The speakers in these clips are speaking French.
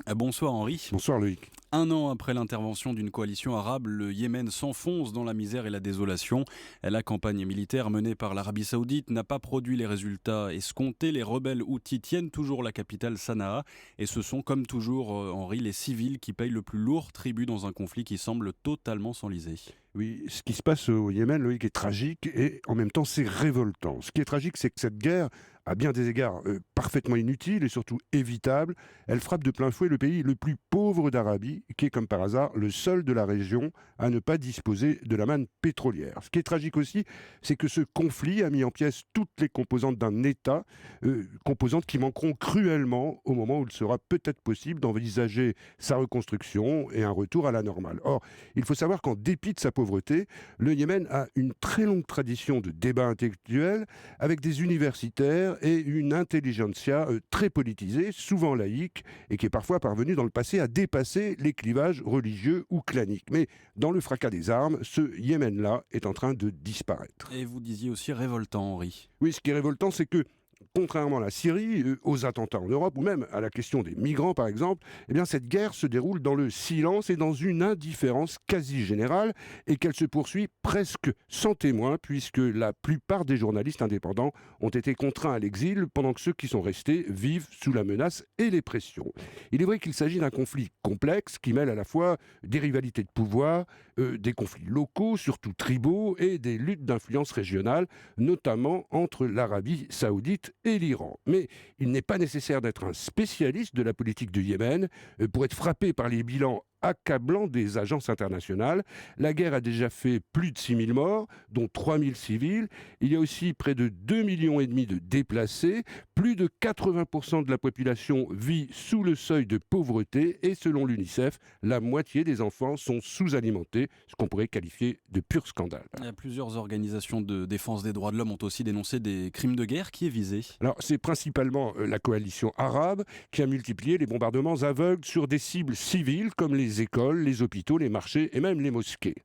Bonsoir Henri. Bonsoir Loïc. Un an après l'intervention d'une coalition arabe, le Yémen s'enfonce dans la misère et la désolation. La campagne militaire menée par l'Arabie Saoudite n'a pas produit les résultats escomptés. Les rebelles houthis tiennent toujours la capitale Sanaa. Et ce sont, comme toujours, Henri, les civils qui payent le plus lourd tribut dans un conflit qui semble totalement s'enliser. Oui, ce qui se passe au Yémen, Loïc, est tragique et en même temps c'est révoltant. Ce qui est tragique, c'est que cette guerre, à bien des égards parfaitement inutile et surtout évitable, elle frappe de plein fouet le pays le plus pauvre d'Arabie, qui est comme par hasard le seul de la région à ne pas disposer de la manne pétrolière. Ce qui est tragique aussi, c'est que ce conflit a mis en pièces toutes les composantes d'un État, composantes qui manqueront cruellement au moment où il sera peut-être possible d'envisager sa reconstruction et un retour à la normale. Or, il faut savoir qu'en dépit de sa pauvreté, le Yémen a une très longue tradition de débat intellectuel avec des universitaires et une intelligentsia très politisée, souvent laïque, et qui est parfois parvenue dans le passé à dépasser les clivages religieux ou claniques. Mais dans le fracas des armes, ce Yémen-là est en train de disparaître. Et vous disiez aussi révoltant, Henri. Oui, ce qui est révoltant, c'est que contrairement à la Syrie, aux attentats en Europe, ou même à la question des migrants par exemple, eh bien cette guerre se déroule dans le silence et dans une indifférence quasi générale, et qu'elle se poursuit presque sans témoin, puisque la plupart des journalistes indépendants ont été contraints à l'exil, pendant que ceux qui sont restés vivent sous la menace et les pressions. Il est vrai qu'il s'agit d'un conflit complexe qui mêle à la fois des rivalités de pouvoir, des conflits locaux, surtout tribaux, et des luttes d'influence régionale, notamment entre l'Arabie saoudite et l'Iran. Mais il n'est pas nécessaire d'être un spécialiste de la politique du Yémen pour être frappé par les bilans accablant des agences internationales. La guerre a déjà fait plus de 6000 morts, dont 3000 civils. Il y a aussi près de 2,5 millions de déplacés. Plus de 80% de la population vit sous le seuil de pauvreté et selon l'UNICEF, la moitié des enfants sont sous-alimentés, ce qu'on pourrait qualifier de pur scandale. Plusieurs organisations de défense des droits de l'homme ont aussi dénoncé des crimes de guerre. Qui est visé ? Alors, c'est principalement la coalition arabe qui a multiplié les bombardements aveugles sur des cibles civiles comme les écoles, les hôpitaux, les marchés et même les mosquées.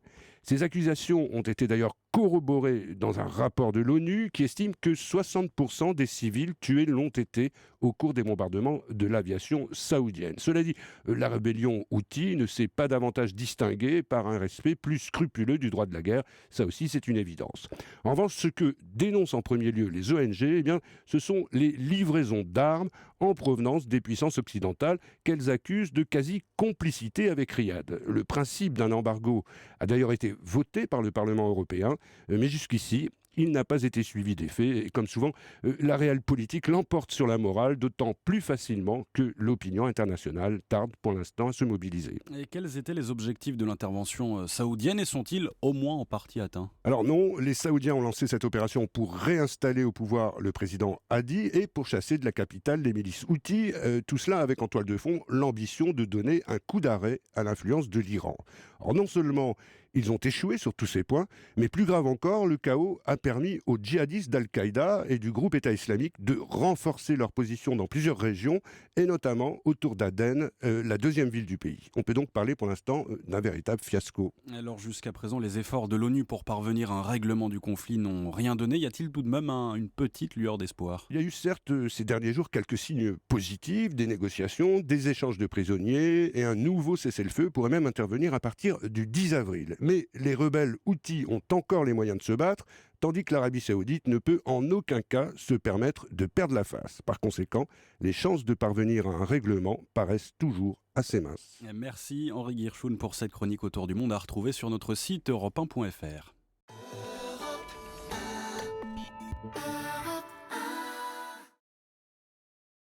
Ces accusations ont été d'ailleurs corroborées dans un rapport de l'ONU qui estime que 60% des civils tués l'ont été au cours des bombardements de l'aviation saoudienne. Cela dit, la rébellion houthi ne s'est pas davantage distinguée par un respect plus scrupuleux du droit de la guerre. Ça aussi, c'est une évidence. En revanche, ce que dénoncent en premier lieu les ONG, eh bien, ce sont les livraisons d'armes en provenance des puissances occidentales qu'elles accusent de quasi-complicité avec Riyad. Le principe d'un embargo a d'ailleurs été voté par le Parlement européen, mais jusqu'ici, il n'a pas été suivi d'effet, et comme souvent, la réelle politique l'emporte sur la morale, d'autant plus facilement que l'opinion internationale tarde pour l'instant à se mobiliser. Et quels étaient les objectifs de l'intervention saoudienne et sont-ils au moins en partie atteints ? Alors non, les Saoudiens ont lancé cette opération pour réinstaller au pouvoir le président Hadi et pour chasser de la capitale les milices houthis, tout cela avec en toile de fond l'ambition de donner un coup d'arrêt à l'influence de l'Iran. Alors non seulement ils ont échoué sur tous ces points, mais plus grave encore, le chaos a permis aux djihadistes d'Al-Qaïda et du groupe État islamique de renforcer leur position dans plusieurs régions, et notamment autour d'Aden, la deuxième ville du pays. On peut donc parler pour l'instant d'un véritable fiasco. Alors jusqu'à présent, les efforts de l'ONU pour parvenir à un règlement du conflit n'ont rien donné. Y a-t-il tout de même une petite lueur d'espoir ? Il y a eu certes ces derniers jours quelques signes positifs, des négociations, des échanges de prisonniers, et un nouveau cessez-le-feu pourrait même intervenir à partir du 10 avril. Mais les rebelles houthis ont encore les moyens de se battre, tandis que l'Arabie saoudite ne peut en aucun cas se permettre de perdre la face. Par conséquent, les chances de parvenir à un règlement paraissent toujours assez minces. Merci Henri Guirchoun pour cette chronique autour du monde à retrouver sur notre site europe1.fr.